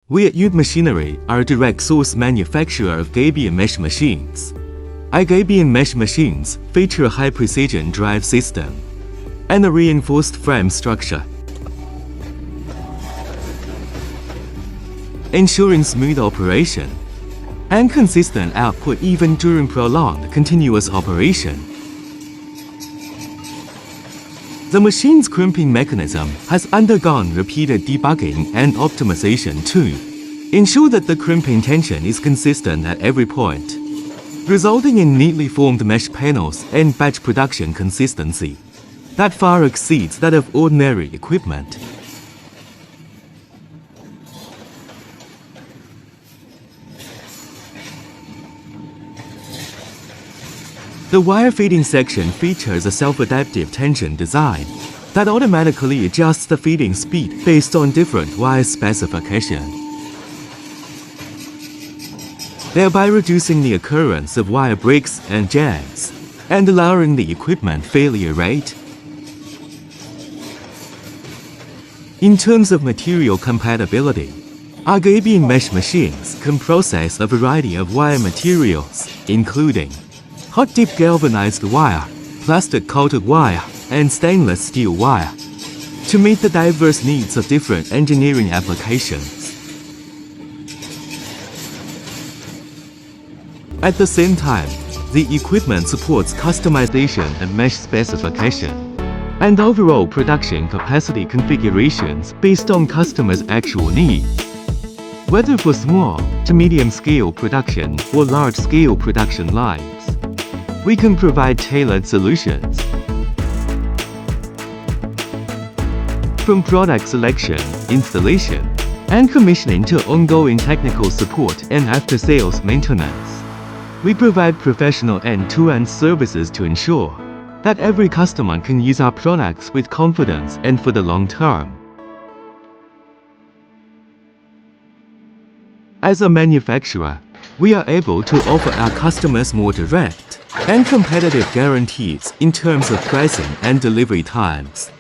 We at Youth Machinery are a direct source manufacturer of Gabion mesh machines. Our Gabion mesh machines feature a high-precision drive system and a reinforced frame structure, ensuring smooth operation and consistent output even during prolonged continuous operation. The machine's crimping mechanism has undergone repeated debugging and optimization to ensure that the crimping tension is consistent at every point, resulting in neatly formed mesh panels and batch production consistency that far exceeds that of ordinary equipment. The wire feeding section features a self-adaptive tension design that automatically adjusts the feeding speed based on different wire specifications, thereby reducing the occurrence of wire breaks and jams and lowering the equipment failure rate. In terms of material compatibility, our Gabion mesh machines can process a variety of wire materials, including hot-dip galvanized wire, plastic-coated wire, and stainless steel wire, to meet the diverse needs of different engineering applications. At the same time, the equipment supports customization and mesh specification and overall production capacity configurations based on customers' actual needs. Whether for small to medium-scale production or large-scale production lines, we can provide tailored solutions. From product selection, installation, and commissioning to ongoing technical support and after-sales maintenance, we provide professional end-to-end services to ensure that every customer can use our products with confidence and for the long term. As a manufacturer, we are able to offer our customers more direct and competitive guarantees in terms of pricing and delivery times.